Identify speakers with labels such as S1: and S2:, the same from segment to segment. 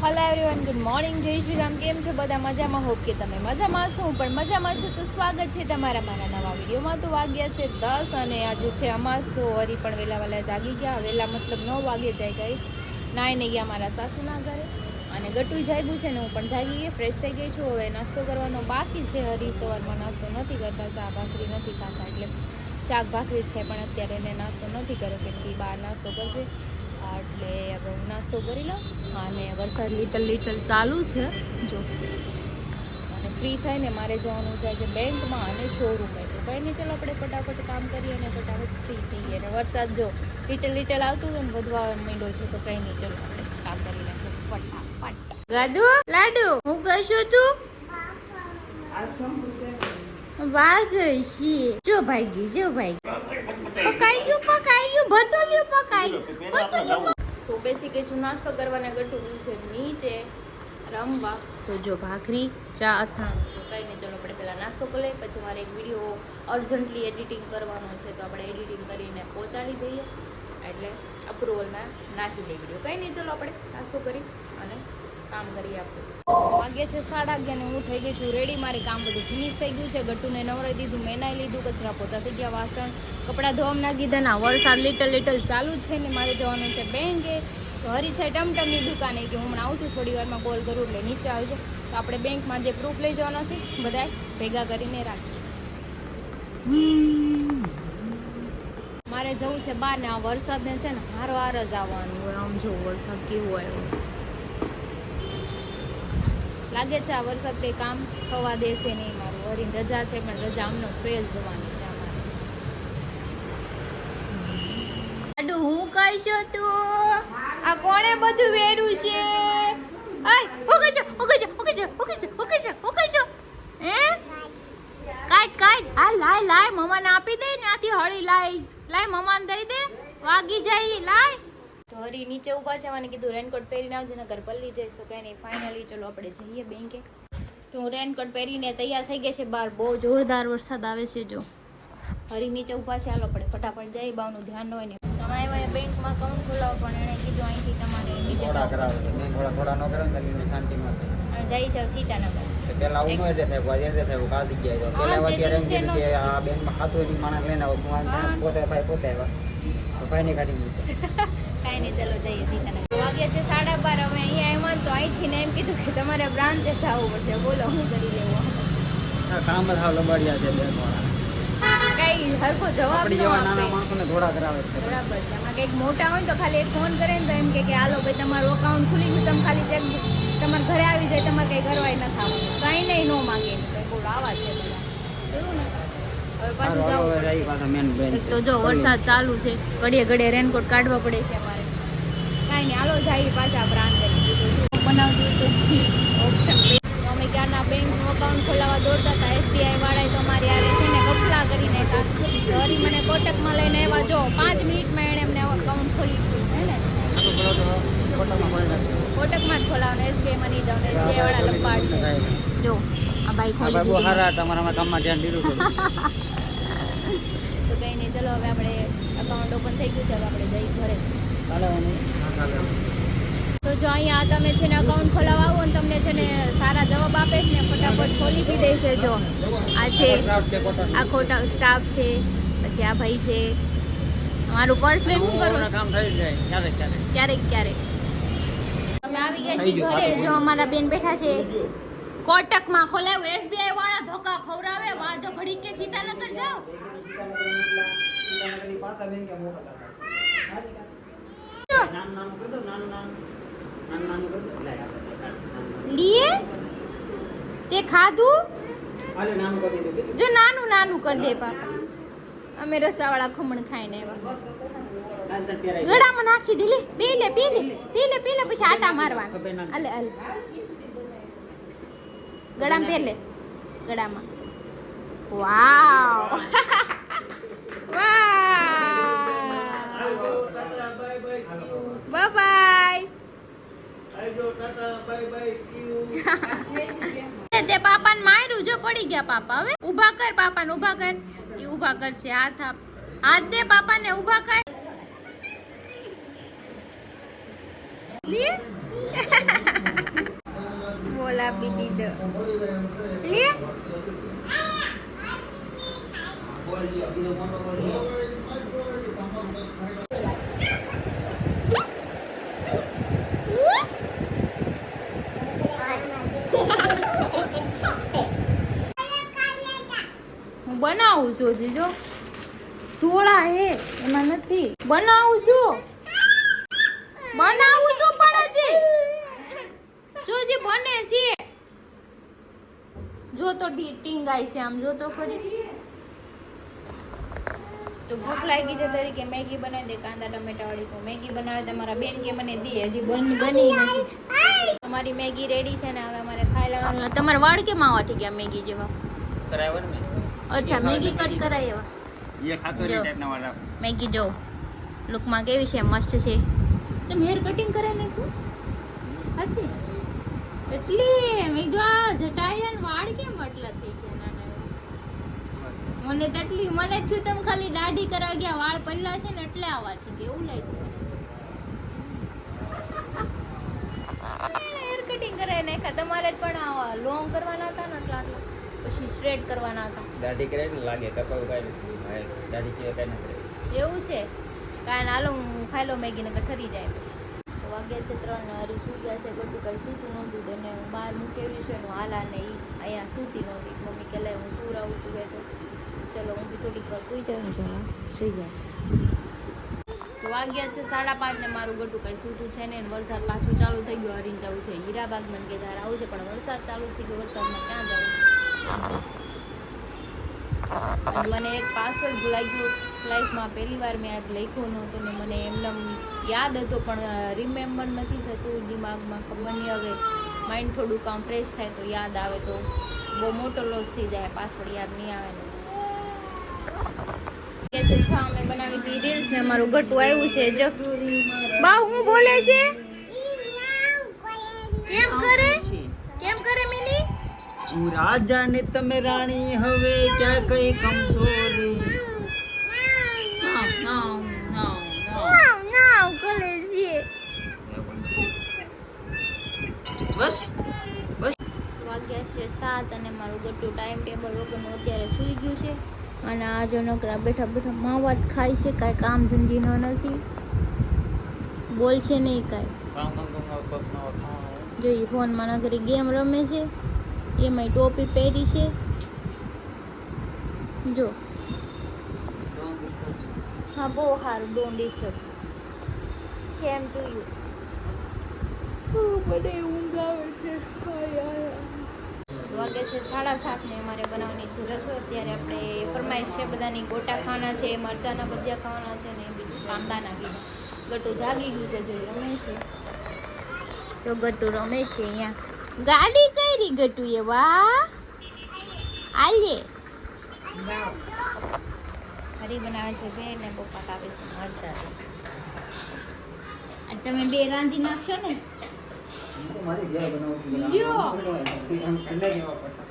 S1: Hello everyone, good morning, જય શ્રી રામ. કેમ છો બધા? મજામાં? હોપ કે તમે મજામાં છો. હું પણ મજામાં છું. તો સ્વાગત છે તમારા મારા નવા વિડીયોમાં. તો વાગ્યા છે 10 અને આજે છે અમાસ. તો હરી પણ વહેલા જાગી ગયા. વહેલા મતલબ 9 વાગે જાય ગઈ. નાઈને ગયા મારા સાસુના ઘરે અને ગટું જાગ્યું છે ને હું પણ જાગી ગઈ, ફ્રેશ થઈ ગઈ છું. હવે નાસ્તો કરવાનો બાકી છે. હરી સવારમાં નાસ્તો નથી કરતા, ચા ભાખરી નથી ખાતા, એટલે શાક ભાખરી જ ખાય. પણ અત્યારે એને નાસ્તો નથી કર્યો કેમ કે બહાર નાસ્તો કરશે, એટલે હવે હું નાસ્તો કરી લઉં. અને વરસાદ લીટલ ચાલુ છે જો. અને ફ્રી થઈને મારે જવાનું છે આજે બેંકમાં અને શોરૂમે. તો કંઈ નહીં, ચાલો આપણે ફટાફટ કામ કરીએ અને ફટાફટ ફ્રી થઈએ. અને વરસાદ જો લીટલ આવતું હતું ને વધવા માંડ્યો છે. તો કંઈ નહીં, ચાલો આપણે કામ કરી નાખીએ ફટાફટ. ગાદુ લાડુ હું કશું તું વાગશી જો ભાઈ પકાઈ ગયું ભતોલ્યું. તો બેસી ગઈ છું નાસ્તો કરવાના. ગટું છે નીચે રમવા. તો જો ભાખરી, ચા, અથાણું. તો કંઈ નહીં, ચલો આપણે પહેલાં નાસ્તો કરી લઈએ. પછી મારે એક વિડીયો અર્જન્ટલી એડિટિંગ કરવાનો છે, તો આપણે એડિટિંગ કરીને પહોંચાડી દઈએ, એટલે અપ્રુવલમાં નાખી દઈએ વિડીયો. કંઈ નહીં, ચલો આપણે નાસ્તો કરી અને કામ કરીએ. આપણું વાગે છે 11:30 અને હું થઈ ગઈ છું રેડી. મારી કામ બધું ફિનિશ થઈ ગયું છે. ગટ્ટુને નવરાઈ દીધું, મેનાઈ લીધું, કચરા પોતા થઈ ગયા, વાસણ કપડાં ધોવામાં નાખી દીધા. ના વરસાદ લીટલ ચાલુ જ છે ને મારે જવાનું છે બેંકે. તો હરી છે ટમટમની દુકાને કે હું હમણાં આવું છું, થોડી વારમાં કોલ કરું એટલે નીચે આવજો. તો આપણે બેંકમાં જે પ્રૂફ લઈ જવાના છે બધા ભેગા કરીને રાખીએ. મારે જવું છે બહાર ને આ વરસાદને છે ને હારવાર જ આવવાનું હોય. આમ જો વરસાદ કેવો આવ્યો છે, લાગે છે આ વરસાદ કંઈ કામ થવા દેશે નહીં મારું. હરી રજા છે પણ રજા આમનો ફેલ જવાની છે અમારે. હું કહીશું તું આ કોણે બધું વેરું છે? લાય મમ્માને આપી દે ને, આથી હળી લાય મમ્માને દઈ દે, વાગી જાય લાય. તો હરી નીચે ઊભા છે, મને કીધું રેનકોટ પહેરીને આવજે નકર પલ્લી જઈશ. તો કંઈ નહીં, ફાઇનલી ચલો આપણે જઈએ બેંકે. તો હું રેનકોટ પહેરીને તૈયાર થઈ ગઈ છે. બહાર બહુ જોરદાર વરસાદ આવે છે. જો હરી નીચે ઊભા છે, હાલો આપણે ફટાફટ જઈએ. બાવનું ધ્યાન હોય ને તમે આવ્યા બેંકમાં અકાઉન્ટ ખોલાવો, પણ એણે કીધું અહીંથી તમારે નીચે
S2: થોડા ન કરે ને શાંતિમાં
S1: જાય છે સીતાનગર.
S2: પેલા આવું ન એટલે સાહેબ આજે સાહેબ કાઢી ગયા તો પેલા અત્યારે એમ કીધું કે આ બેંકમાં ખાતું હોય માણસ લઈને પોતે આવ્યા તો ભાઈને કાઢી મૂકે.
S1: કાંઈ નહીં, ચલો જઈએ સીતાનગર. વાગ્યા છે 12:30. હવે અહીંયા આવ્યા તો અહીંથી ને એમ કીધું કે તમારે બ્રાન્ચે જવું પડશે. બોલો હું કરી લેવું?
S2: કામ જ હાવ લબાડ્યા છે બેંકવાળા.
S1: કઈ હરખો જવાબ ન આપે.
S2: નાના માણસોને થોડા કરાવે છે.
S1: બરાબર છે. આમાં કંઈક મોટા હોય તો ખાલી એક ફોન કરે ને તો એમ કે હાલો ભાઈ તમારું અકાઉન્ટ ખુલી ગયું, તમે ખાલી ચેક તમારા ઘરે આવી જાય, તમારે કંઈ કરવાય ન થવાનું. કાંઈ નહીં, ન માગે એનું કંઈ. બોલો આવા છે બધા. જોયું ને? હવે પાછું જવું. તો જો વરસાદ ચાલુ છે, ઘડીએ રેનકોટ કાઢવા પડે છે અમારે. કાંઈ નહીં, હાલો જઈએ પાછા બ્રાન્ચ બનાવતું હતું ઓપ્શન. અમે ક્યારના બેંકનું અકાઉન્ટ ખોલાવવા દોડતા હતા. SBI વાળાએ તો અમારી યારે છે ને કપલા કરીને હરી મને કોટકમાં લઈને આવ્યા. જો 5 મિનિટમાં એણે એમને અકાઉન્ટ ખોલી દીધું હે ને. કોટકમાં જ ખોલાવવાનું, SBI માં નહીં જવાનું. SBI વાળા લંબાડ છે. જો આ બાઈ ખોલી દીધી.
S2: તમારા કામમાં ધ્યાન દીધું.
S1: તો કંઈ નહીં, ચલો હવે આપણે અકાઉન્ટ ઓપન થઈ ગયું છે. હવે આપણે જઈ ઘરે. તો જો અહીંયા તમે છે ને અકાઉન્ટ ખોલાવવા આવો ને તમને છે ને સારા જવાબ આપે છે ને ફટાફટ ખોલી દીધે છે. જો આ છે, આ ખોટા સ્ટાફ છે, પછી આ ભાઈ છે. મારું પર્સ લઈને શું કરું?
S2: કામ થઈ જાય
S1: ક્યારેક અમે આવી ગયા છીએ ઘરે. જો અમારા બેન બેઠા છે કોટકમાં ખોલાવ્યું. SBI વાળા ધોકા ખવરાવે. વાજો ઘડી કે સીતાનગર જાઓ. લીએ તે ખાધું જો નાનું કરી દે પાપા. અમે રસાવાળા ખમણ ખાઈને આવ્યા. ગળામાં નાખી દે, લે પી લે પછી આટા મારવાના. હાલે ગળામાં પહેર લે, ગળામાં. વાવ બાય. તે પાપાને માર્યું, જો પડી ગયા પાપા. હવે ઊભા કર પાપાને, ઊભા કર. એ ઊભા કરશે. હાથ દે પાપાને, ઊભા કર. લે ટોવલ આપી દીધો લે હું બનાવું છું હજી જો થોડા હે એમાં નથી બનાવું છું પણ હજી જો હજી બને છે જો તો ટીંગાય છે આમ જો તો ખરી તો ભૂખ લાગી છે તરીકે મેગી બનાવી દે કાંદા ટમેટા વાળી તો મેગી બનાવે તો મારા બેન કે મને દે હજી બની નથી અમારી મેગી રેડી છે ને હવે અમારે ખાઈ લેવાનું તમારા વાળ કેમ આવા થઈ ગયા મેગી જેવા
S2: કરાવર મે
S1: અચ્છા મેગી કટ કરાય એવા
S2: ये खातोरी टाइप ना वाला
S1: મેગી જો લુકમાં કેવી છે મસ્ત છે તમે હેર કટિંગ કરાય નાખ્યું સાચી એટલે મેં જો આ જટાયન વાળ કેમ આટલા થઈ ગયા નાના મને તેટલી મને થયું તમે ખાલી દાઢી કરાવી ગયા વાળ પડલા છે ને એટલે આવા થઈ ગયા એવું લાગ્યું હેર કટિંગ કરાય નાખ્યા તમારે પણ આવા લોંગ કરવાના હતા ને એટલા પછી સ્ટ્રેટ કરવાના હતા
S2: દાઢી કરે ને લાગે કપાવ કાઈ દાઢી સિવાય કાઈ ના કરે
S1: એવું છે કાંઈ હાલો હું ખાઈ લો મેગી ને ઠરી જાય પછી તો વાગ્યા છે 3 ને હરી સુઈ ગયા છે ગટુ કઈ સૂતું નહોતું તેને હું બહાર મૂકેવી છે ને હાલા ને ઈ અહીંયા સૂતી નહોતી મમ્મી કે લે હું સુરાવું છું તો ચલો હું બી થોડીક વાર સુઈ જાઉં છું સુઈ ગયા છે તો વાગ્યા છે 5:30 ને મારું ગટુ કઈ સૂતું છે ને વરસાદ પાછો ચાલુ થઈ ગયો હરીને જવું છે હીરાબાગ મને કે ધાર આવું છે પણ વરસાદ ચાલુ થઈ ગયો વરસાદમાં ક્યાં જવું મને એક પાસવર્ડ ભૂલાઈ ગયો લાઈફમાં પહેલી વાર મેં આજ લખ્યો નહોતો ને મને એમને યાદ હતો પણ રિમેમ્બર નથી થતું દિમાગમાં ખબર નહીં હવે માઇન્ડ થોડું કામ ફ્રેશ થાય તો યાદ આવે તો બહુ મોટો લોસ થઈ જાય પાસવર્ડ યાદ નહીં આવે ને કે છે છ અમે બનાવી હતી રીલ્સ ને મારું ગટું આવ્યું છે જો બાવ હું બોલે છે કેમ કરે મિની
S2: હું રાજા ને તમે રાણી હવે ક્યાં કઈ કમજોરી
S1: નાવ કરે છે
S2: બસ
S1: વાગ્યા છે 7 અને મારું ગટું ટાઈમ ટેબલ વગરનું અત્યારે સૂઈ ગયું છે અને આ જો નકરા બેઠા બેઠા માવા જ ખાય છે કાંઈ કામ ધંધીનો નથી બોલ છે નહીં કાંઈ જો એ ફોનમાં નકરી ગેમ રમે છે એમાંય ટોપી પહેરી છે જો હા બહુ સારું don't disturb same to you મને ઊંઘ આવે છે વાગે છે 7:30 ને અમારે બનાવવાની છે રસોઈ અત્યારે આપણે ફરમાઈશ છે બધાની ગોટા ખાવાના છે મરચાના ભજીયા ખાવાના છે ને બીજું કાંદા નાખી ગટુ જાગી ગયું છે જો રમે છે તો ગટુ રમે છે અહીંયા ગાડી કરી ગટુ એ વાહ આલે હરી બનાવે છે બે ને પપ્પા કાપે છે મરચા આ તમે બે રાંધી નાખશો ને
S2: મારી ઘેર બનાવતી
S1: લ્યો.
S2: ઠંડા કેવા પડતા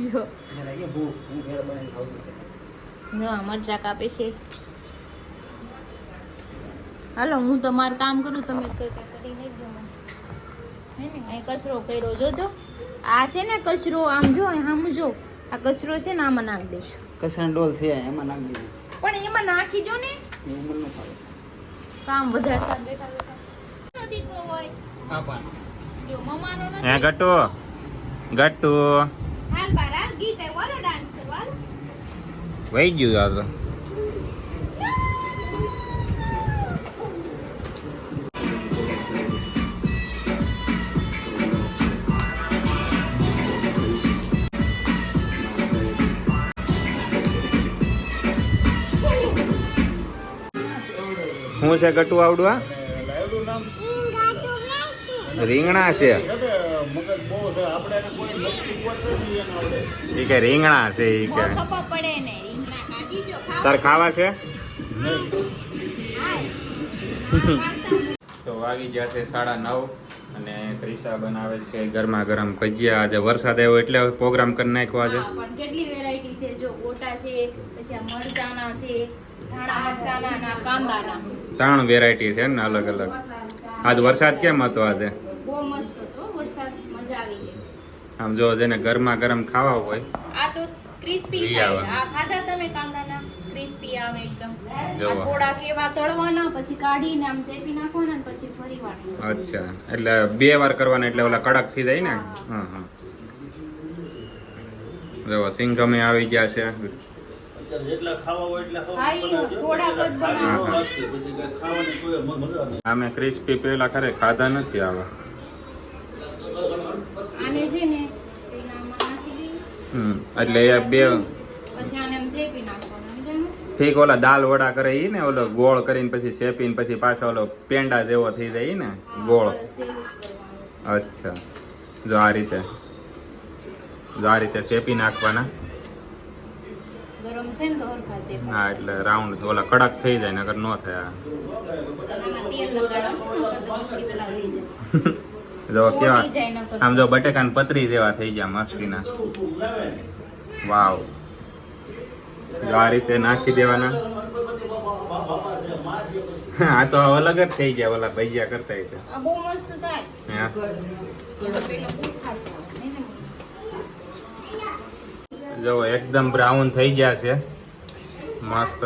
S1: યો
S2: મને લાગે ભૂખ હું ઘેર બનાવી ખાઉં છું
S1: જો મરચા કાપે છે હાલો હું તો મારું કામ કરું તમે કઈ કઈ કરી નહીં જો મને હે ને અહીં કચરો કર્યો જો તો આ છે ને કચરો આમ જો આમ જો આ કચરો છે ને આમાં નાખી દઈશું
S2: કસણ ડોલ છે એમાં નાખી દીધું
S1: પણ એમાં નાખી જો ને
S2: એવું મને ન ફાવે
S1: કામ વધારતા બેઠા બેઠા નથી કો હોય
S2: હા પણ
S1: જો મમાનો
S3: હે
S1: નથી
S3: ગટ્ટુ ગટ્ટુ
S1: હાલ બારા ગીત આય વાલો ડાન્સ કરવા
S3: વહી ગયું આ તો શું છે ગટ્ટુ આવડું આ રીંગણા છે ઈ કે રીંગણા છે ઈ કે
S1: ખબર પડે ને રીંગણા કાઢી જો
S3: તાર ખાવા છે
S1: હાય
S3: તો વાગી ગયા છે 9:30 અને ત્રિષા બનાવે છે ગરમા ગરમ ભજીયા આજે વરસાદ આવ્યો એટલે પ્રોગ્રામ કરી નાખ્યો આજે
S1: હા, પણ કેટલી વેરાયટી છે જો ગોટા છે પછી આ મરચાના છે ધાણા મરચાના અને આ કાંદાના
S3: 3 વેરાયટી છે ને અલગ અલગ આજ વરસાદ કેમ હતો આજે
S1: બહુ મસ્ત હતો વરસાદ મજા આવી ગઈ
S3: આમ જો જેને ગરમા ગરમ ખાવા હોય
S1: આ તો ક્રિસ્પી
S3: લઈ
S1: થાય.
S3: આવવાનું.
S1: આ ખાધા તમે કાંદાના ક્રિસ્પી આવે એકદમ.
S3: જો.
S1: આ થોડા કેવા તળવાના પછી કાઢીને આમ ચેપી નાખવાના ને પછી ફરી વાળવાના.
S3: અચ્છા એટલે 2 વાર કરવાના એટલે ઓલા કડક થઈ જાય ને. હા હા જો સિંગમે આવી ગયા છે.
S4: જેટલા ખાવા હોય એટલા ખાવા.
S1: હા, ઈ થોડાક જ બનાવો.
S4: પછી કઈ ખાવાની કોઈ મજા નહીં.
S3: આમે ક્રિસ્પી પેલા ખરે ખાધા નથી આવા.
S1: આને છે ને તેનામાં નાખી દઈએ.
S3: એટલે એ બે
S1: પછી આને આમ ચેપી નાખવાના. સમજાણું?
S3: ઠીક ઓલા દાલ વડા કરે ઈ ને ઓલો ગોળ કરીને પછી શેપીને પછી પાછો ઓલો પેંડા જેવો થઈ જાય ઈ ને ગોળ.
S1: હા, બસ એવું જ કરવાનું છે.
S3: અચ્છા જો આ રીતે શેપી નાખવાના.
S1: ગરમ છે ને તો હરખા ચેપી.
S3: હા એટલે રાઉન્ડ ઓલા કડક થઈ જાય નકર નો થાય.
S1: આમાં તેલ લગાડવાનું નકર તો શીવલા થઈ જાય.
S3: જો કેવા
S1: પોટી જાય નકર.
S3: આમ જો બટેકાન પતરી જેવા થઈ ગયા મસ્તીના. વાવ જો આ રીતે નાખી દેવાના. આ તો અલગ જ થઈ ગયા ઓલા ભજીયા કરતા હોય.
S1: આ બહુ મસ્ત થાય.
S3: હા
S1: પેલો બહુ ખાતો હોય ને.
S3: જો એકદમ બ્રાઉન થઈ ગયા છે મસ્ત.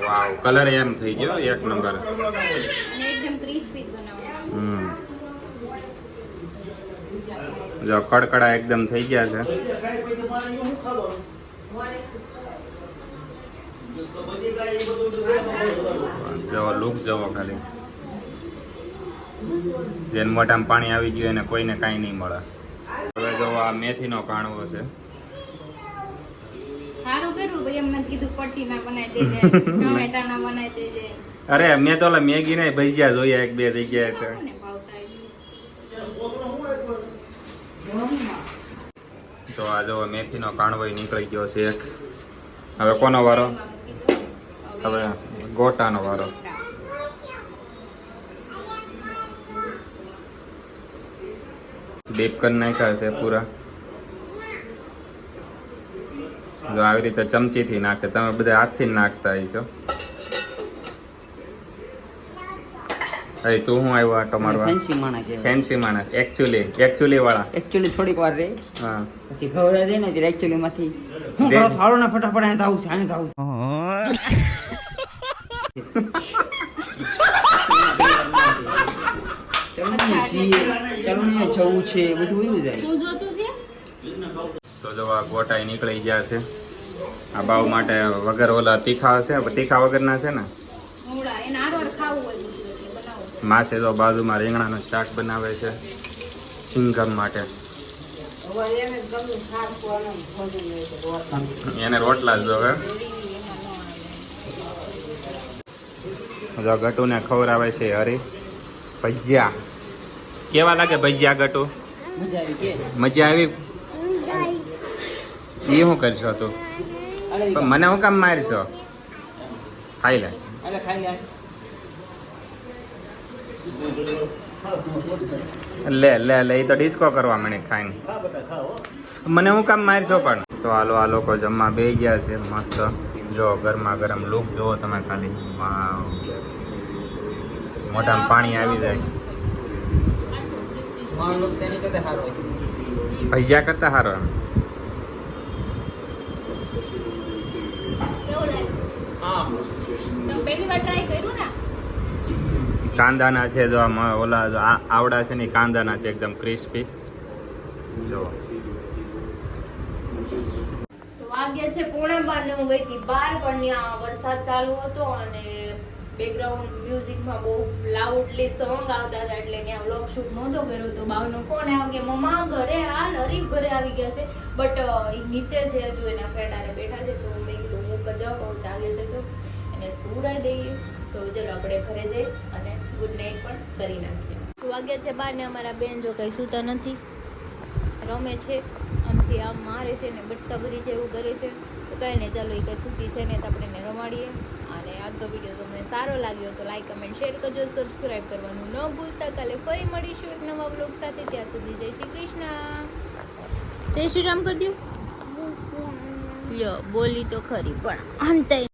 S3: વાવ કલર એમ થઈ ગયો એક નંબર.
S1: અને એકદમ ક્રિસ્પી બનાવવાનું.
S3: જો કડકડા એકદમ થઈ ગયા છે. જો લુક જવો ખાલી. જેને મોઢામાં પાણી આવી ગયું એને કોઈને કાંઈ નહીં મળે. હવે જો આ મેથીનો કાણવો છે.
S1: સારું કર્યું ભાઈ, એમ નથી કીધું પટ્ટી ના બનાવી દેજે, ટમેટા ના બનાવી દેજે.
S3: અરે મેં તો ઓલા મેગી ના ભજીયા જોયા એક બે જગ્યાએ તો.
S1: કોને ભાવતા હશે?
S3: તો આ જો મેથીનો કાણવો નીકળી ગયો છે એક. હવે કોનો વારો? હવે ગોટાનો વારો. ડીપ કરી નાખ્યા છે પૂરા. જો આવી રીતે ચમચીથી નાખે. તમે બધા હાથથી નાખતા હશો. તું હું આવ્યો આટો મારવા?
S2: ફેન્સી માણા કહેવાય.
S3: ફેન્સી માણસ એકચ્યુઅલી વાળા.
S2: એકચ્યુઅલી થોડીક વાર રહે
S3: હા
S2: પછી ખવડાવી દે ને ત્યારે એકચ્યુઅલી માંથી હું
S3: દે.
S2: કરો થાળો ને ફટાફટ અહીં આવું છે અહીં આવું ચલણી જવું છે બધું વયું જાય.
S1: શું જોતું છે?
S3: તો જો આ ગોટા નીકળી ગયા છે. આ બાવ માટે વગર ઓલા તીખા છે તીખા વગરના છે ને.
S1: મૂળા એને આરવાર ખાવું હોય બધું એટલે બનાવો.
S3: માસે તો બાજુમાં રીંગણાનું શાક બનાવે છે સિંગમ માટે. એને રોટલા જ જોવે. જો ગટુને ખવડાવે છે હરી ભજીયા. કેવા લાગે ભજીયા ગટુ?
S2: મજા આવી કે
S3: મજા આવી? એ શું કરશો તું? પણ મને હું કામ મારશો? ખાઈ લે.
S2: અરે ખાઈ લે
S3: લે લે એ તો ડિસ્કો કરવા મને ખાઈને. મને હું કામ મારશો પણ? તો હાલો આ લોકો જમવા બેસી ગયા છે મસ્ત. જો ગરમા ગરમ લુક જુઓ તમે ખાલી. વાવ મોઢામાં પાણી આવી જાય.
S2: મારો લોક તેની કરતા સારો છે.
S3: ભજીયા કરતા સારો એમ.
S1: કેવું લાગ્યું? તમે પહેલી વાર ટ્રાય કર્યું ને?
S3: કાંદાના છે જો ઓલા જો આવડા છે ને કાંદાના છે એકદમ ક્રિસ્પી. જો
S1: તો વાગ્યા છે 11:30 ને હું ગઈ હતી બહાર, પણ ત્યાં વરસાદ ચાલુ હતો અને બેકગ્રાઉન્ડ મ્યુઝિકમાં બહુ લાઉડલી સોંગ આવતા હતા એટલે ત્યાં વ્લોગ શૂટ નહોતો કર્યો. તો બાવનો ફોન આવ્યો કે મમ્મા ઘરે હાલ, હરીફ ઘરે આવી ગયા છે, બટ એ નીચે છે હજુ એના ફ્રેન્ડ આરે બેઠા છે. તો મેં કીધું હું ઉપર જાઉં બહુ ચાલે છે તો એને સુરાઈ દઈએ. તો ચલો આપણે ઘરે જઈ અને ગુડ નાઇટ પણ કરી નાખીએ. તો વાગ્યા છે 12 ને અમારા બેન જો કંઈ સૂતા નથી, રમે છે, આમથી આમ મારે છે ને બટકા ભરી છે એવું કરે છે. તો કંઈ નહીં, ચાલો એ કંઈ સૂતી છે ને તો આપણે એને રમાડીએ. અને આજનો વિડીયો તમને સારો લાગ્યો તો લાઈક કમેન્ટ શેર કરજો, સબસ્ક્રાઈબ કરવાનું ન ભૂલતા. કાલે ફરી મળીશું એક નવા બ્લોગ સાથે. ત્યાં સુધી જય શ્રી કૃષ્ણ, જય શ્રી રામ કરી દઉં. લ્યો બોલી તો ખરી પણ અંતે